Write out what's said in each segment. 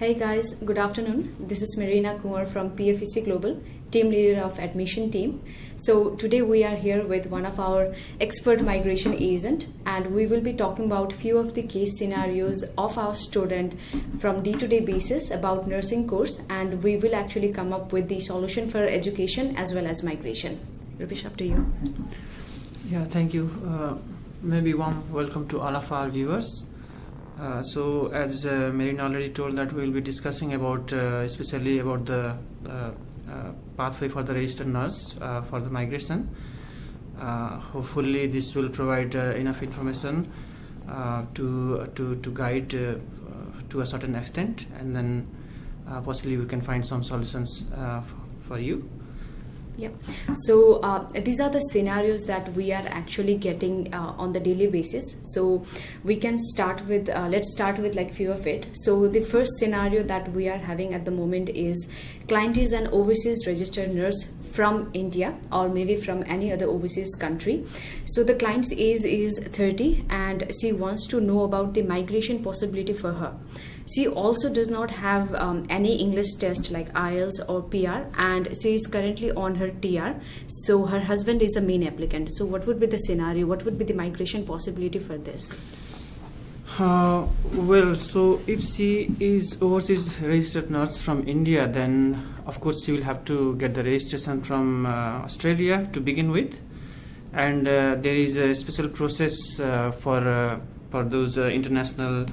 Hey guys, good afternoon. This is 𝗟𝗃𝘀𝗀𝗶 from PFEC Global, team leader of admission team. So today we are here with one of our expert migration agent, and we will be talking about few of the case scenarios of our student from day-to-day basis about nursing course, and we will actually come up with the solution for education as well as migration. Rupesh, up to you. Yeah, thank you. Maybe warm welcome to all of our viewers. So as 𝗟𝗃𝘀𝗀𝗶 already told that we will be discussing about especially about the pathway for the registered nurse for the migration. Hopefully this will provide enough information to guide to a certain extent, and then possibly we can find some solutions for you. Yeah, so these are the scenarios that we are actually getting on the daily basis. So we can start with let's start with like few of it. So the first scenario that we are having at the moment is client is an overseas registered nurse from India or maybe from any other overseas country. So the client's age is 30 and she wants to know about the migration possibility for her. She also does not have any English test like IELTS or PR, and she is currently on her TR. So her husband is the main applicant. So what would be the scenario? What would be the migration possibility for this? Well, so if she is overseas registered nurse from India, then of course she will have to get the registration from Australia to begin with, and there is a special process for those international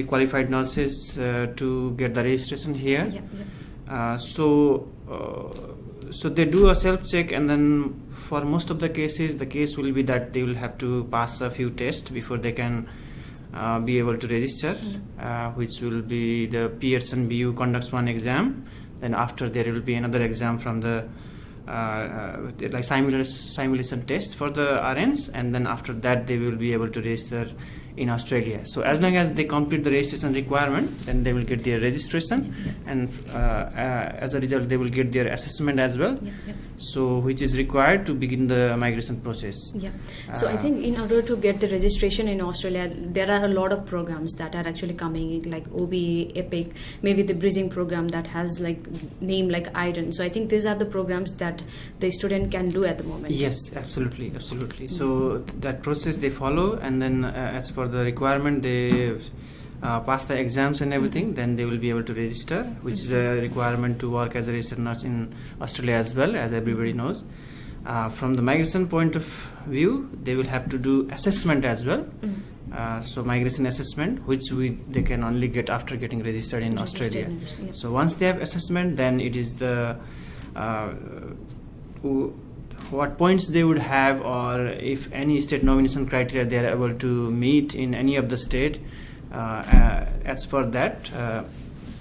qualified nurses to get the registration here. So they do a self-check, and then for most of the cases, the case will be that they will have to pass a few tests before they can be able to register, which will be the Pearson BU Conducts 1 exam. Then after there will be another exam from the like simulation test for the RNs, and then after that they will be able to register in Australia. So as long as they complete the registration requirement, then they will get their registration, and as a result they will get their assessment as well. So which is required to begin the migration process. So I think in order to get the registration in Australia, there are a lot of programs that are actually coming, like OBE, EPIC, maybe the bridging program that has like name like IDEN. So I think these are the programs that the student can do at the moment. Yes, absolutely. So that process they follow, and then as per the requirement they pass the exams and everything, then they will be able to register, which is a requirement to work as a registered nurse in Australia as well, as everybody knows. From the migration point of view, they will have to do assessment as well. So migration assessment, which they can only get after getting registered in Australia. So once they have assessment, then it is the what points they would have, or if any state nomination criteria they are able to meet in any of the state, as for that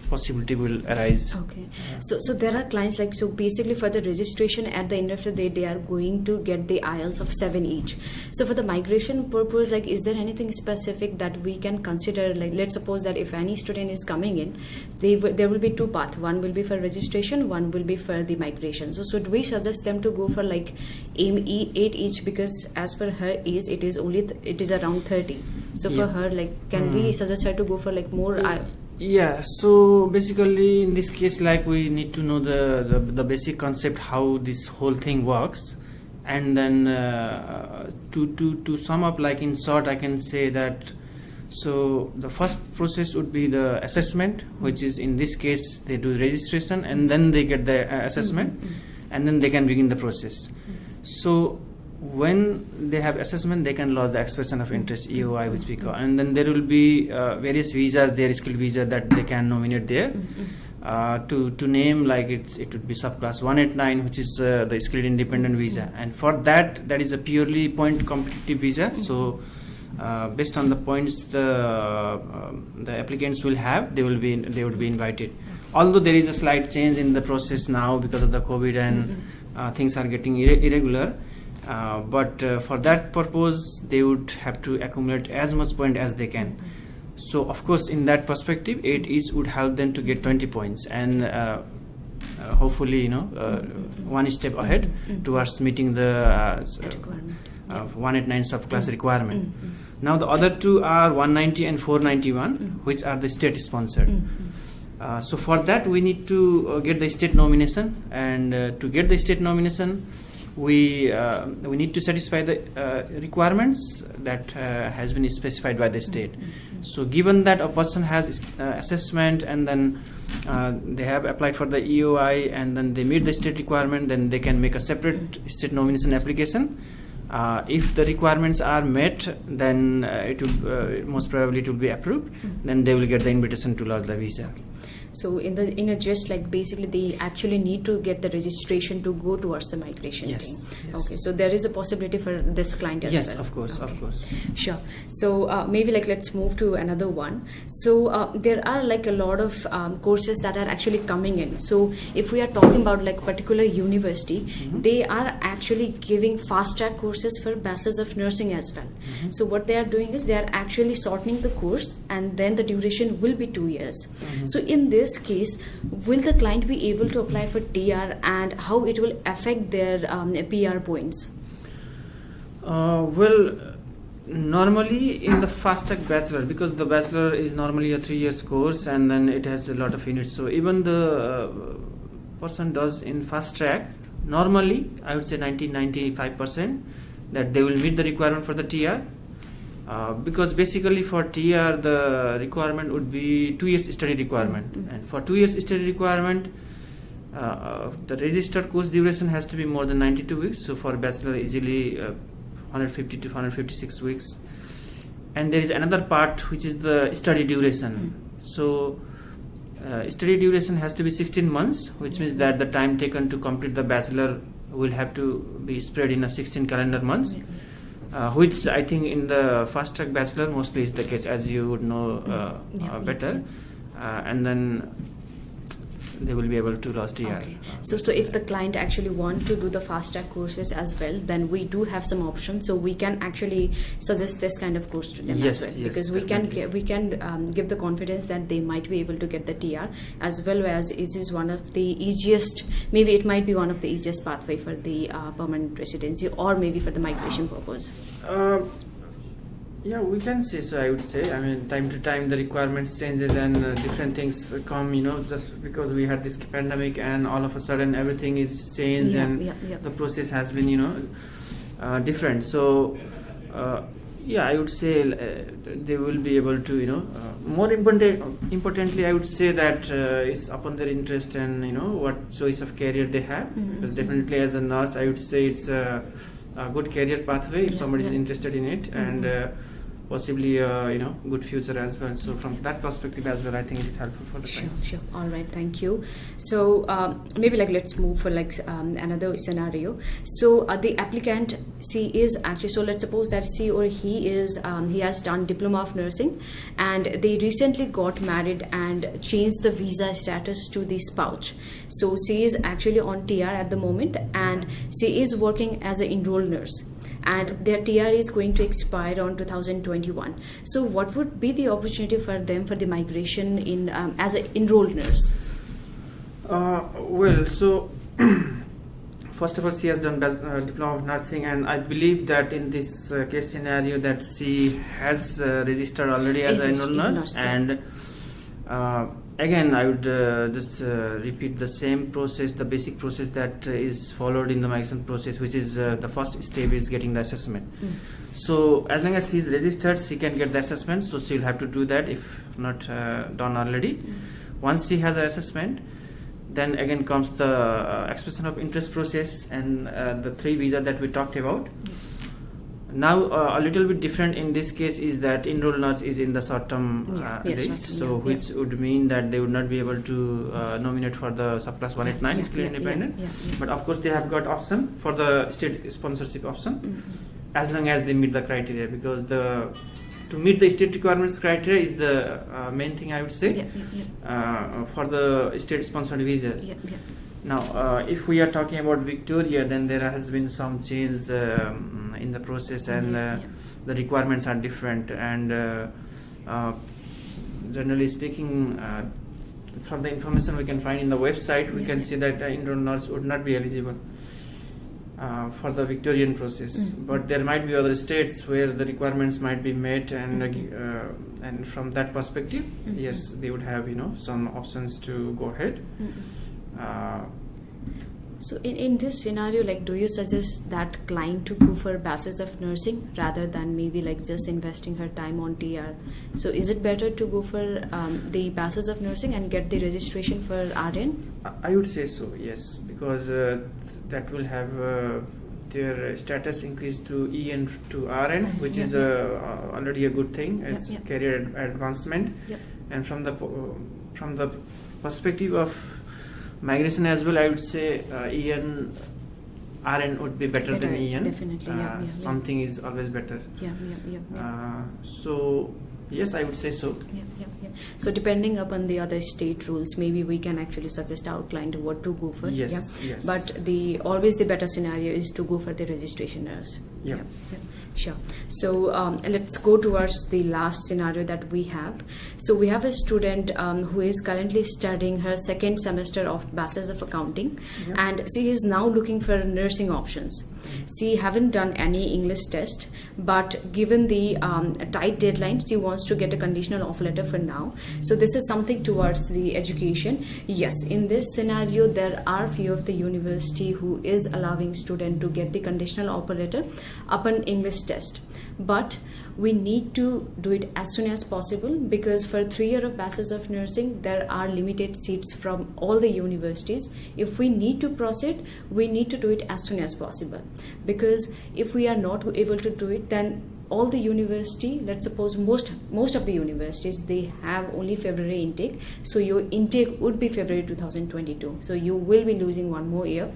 possibility will arise. Okay. So there are clients like, so basically for the registration at the end of the day they are going to get the IELTS of 7 each. So for the migration purpose, like is there anything specific that we can consider? Like let's suppose that if any student is coming in, there will be two paths. One will be for registration, one will be for the migration. So should we suggest them to go for like AIM 8 each, because as per her age it is around 30. So for her, like can we suggest her to go for like more? Yeah, so basically in this case, like we need to know the basic concept, how this whole thing works, and then to sum up, like in short, I can say that so the first process would be the assessment, which is in this case they do registration and then they get the assessment, and then they can begin the process. So when they have assessment, they can lodge the expression of interest, EOI, which we call, and then there will be various visas, their skill visa that they can nominate there. To name, like it would be subclass 189, which is the skilled independent visa, and for that is a purely point competitive visa. So based on the points the applicants will have, they would be invited. Although there is a slight change in the process now because of the COVID and things are getting irregular. But for that purpose, they would have to accumulate as much point as they can. So of course, in that perspective, 8 each would help them to get 20 points, and hopefully, one step ahead towards meeting the 189 subclass requirement. Now the other two are 190 and 491, which are the state sponsored. So for that we need to get the state nomination, and to get the state nomination we need to satisfy the requirements that has been specified by the state. So given that a person has assessment, and then they have applied for the EOI, and then they meet the state requirement, then they can make a separate state nomination application. If the requirements are met, then it will most probably it will be approved. Then they will get the invitation to lodge the visa. So in a gist, like basically they actually need to get the registration to go towards the migration team. Yes. Okay, so there is a possibility for this client as well. Yes, of course, okay. of course. Sure. So maybe like let's move to another one. So there are like a lot of courses that are actually coming in. So if we are talking about like particular university, they are actually giving fast track courses for Bachelors of Nursing as well. So what they are doing is they are actually shortening the course, and then the duration will be 2 years. So in this case, will the client be able to apply for TR, and how it will affect their PR points? Well, normally in the fast track bachelor, because the bachelor is normally a 3 years course, and then it has a lot of units, so even the person does in fast track, normally I would say 90-95% that they will meet the requirement for the TR. Because basically for TR the requirement would be 2 years study requirement, and for 2 years study requirement the registered course duration has to be more than 92 weeks. So for bachelor easily 150 to 156 weeks, and there is another part which is the study duration. So study duration has to be 16 months, which means that the time taken to complete the bachelor will have to be spread in a 16 calendar months. Which I think in the fast track bachelor mostly is the case, as you would know better. And then they will be able to lodge TR. Okay. So if the client actually want to do the fast track courses as well, then we do have some options. So we can actually suggest this kind of course to them as well, because we can give the confidence that they might be able to get the TR, as well as it is one of the easiest. Maybe it might be one of the easiest pathway for the permanent residency, or maybe for the migration purpose. Yeah, we can say so. I would say, I mean, time to time the requirements changes, and different things come, just because we had this pandemic and all of a sudden everything is changed, and the process has been different. So I would say they will be able to more importantly I would say that it's upon their interest and what choice of career they have. Because definitely as a nurse I would say it's a good career pathway if somebody is interested in it, and possibly good future as well. So from that perspective as well, I think it is helpful for the clients. Sure. All right, thank you. So maybe let's move for another scenario. So the applicant is actually, so let's suppose that she or he has done diploma of nursing, and they recently got married and changed the visa status to the spouse. So she is actually on TR at the moment, and she is working as an enrolled nurse, and their TR is going to expire on 2021. So what would be the opportunity for them for the migration in as an enrolled nurse? Well, so first of all, she has done diploma of nursing, and I believe that in this case scenario that she has registered already as an enrolled nurse. And again, I would just repeat the same process, the basic process that is followed in the migration process, which is the first step is getting the assessment. So as long as she is registered, she can get the assessment. So she will have to do that if not done already. Once she has an assessment, then again comes the expression of interest process and the 3 visa that we talked about. Now a little bit different in this case is that enrolled nurse is in the short-term list, so which would mean that they would not be able to nominate for the subclass 189 skilled independent. But of course they have got option for the state sponsorship option, as long as they meet the criteria, because to meet the state requirements criteria is the main thing I would say for the state sponsored visas. Now, if we are talking about Victoria, then there has been some change in the process, and the requirements are different. And generally speaking, from the information we can find in the website, we can see that enrolled nurse would not be eligible. for the Victorian process. But there might be other states where the requirements might be met, and from that perspective, yes, they would have some options to go ahead. So in this scenario, like, do you suggest that client to go for Bachelor's of Nursing rather than maybe like just investing her time on TR? So is it better to go for the Bachelor's of Nursing and get the registration for RN? I would say so, yes, because that will have their status increased to EN to RN, which is already a good thing. It's career advancement, and from the perspective of migration as well, I would say RN would be better than EN. Definitely, something is always better. So yes, I would say so. So depending upon the other state rules, maybe we can actually suggest our client what to go for. Yes. But always the better scenario is to go for the registration nurse. Sure. So let's go towards the last scenario that we have. So we have a student who is currently studying her second semester of Bachelor's of Accounting, and she is now looking for nursing options. She haven't done any English test, but given the tight deadline, she wants to get a conditional offer letter for now. So this is something towards the education. Yes, in this scenario, there are few of the university who is allowing student to get the conditional offer letter upon English test, but we need to do it as soon as possible, because for 3 years of Bachelor's of Nursing, there are limited seats from all the universities. If we need to proceed, we need to do it as soon as possible, because if we are not able to do it, then all the university, let's suppose most of the universities, they have only February intake, so your intake would be February 2022, so you will be losing 1 more year.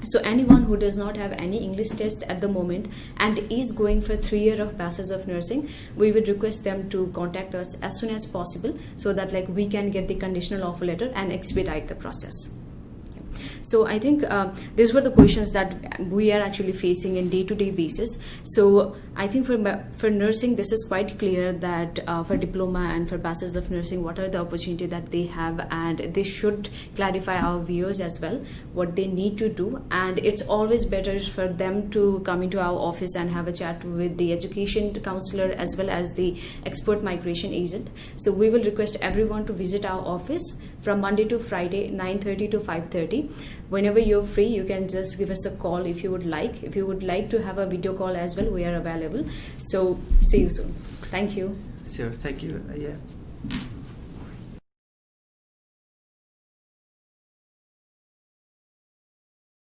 So anyone who does not have any English test at the moment and is going for 3 years of Bachelor's of Nursing, we would request them to contact us as soon as possible, so that like we can get the conditional offer letter and expedite the process. So I think these were the questions that we are actually facing in day-to-day basis. So I think for nursing, this is quite clear that for diploma and for Bachelor's of Nursing, what are the opportunity that they have, and they should clarify our viewers as well what they need to do. And it's always better for them to come into our office and have a chat with the education counselor as well as the expert migration agent. So we will request everyone to visit our office from Monday to Friday, 9:30 to 5:30. Whenever you're free, you can just give us a call if you would like. If you would like to have a video call as well, we are available. So see you soon. Thank you. Sure, thank you.